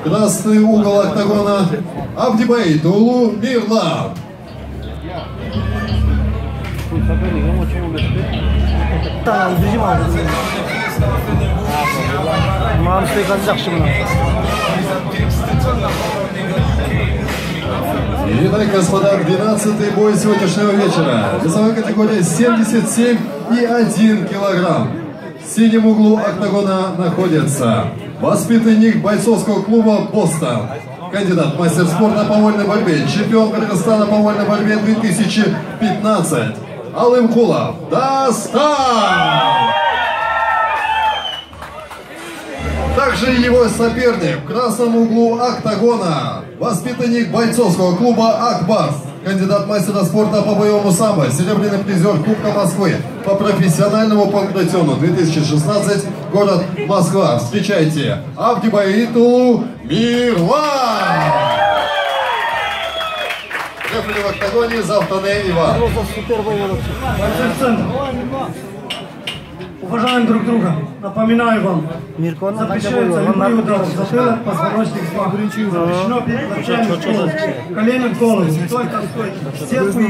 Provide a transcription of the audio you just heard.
Красный угол октагона Абдибаитулу Мирлан. Итак, господа, 12-й бой сегодняшнего вечера. Весовая категория 77,1 килограмм. В синем углу октагона находится воспитанник бойцовского клуба «Бостон», кандидат в мастер спорта по вольной борьбе, чемпион Кыргызстана по вольной борьбе 2015, Алымкулов Дастан. Также его соперник в красном углу октагона, воспитанник бойцовского клуба «Акбарс», кандидат мастера спорта по боевому самбо, серебряный призер Кубка Москвы по профессиональному панкратиону 2016, город Москва. Встречайте, Абдибаитулу Мирлан. Рефери в октагоне Завтане Иван. Уважаем друг друга. Напоминаю вам, запрещается любой удар в затылок, позвоночник, спину. Запрещено перед плечами в голову, колено в голову, только в стойке. Все свои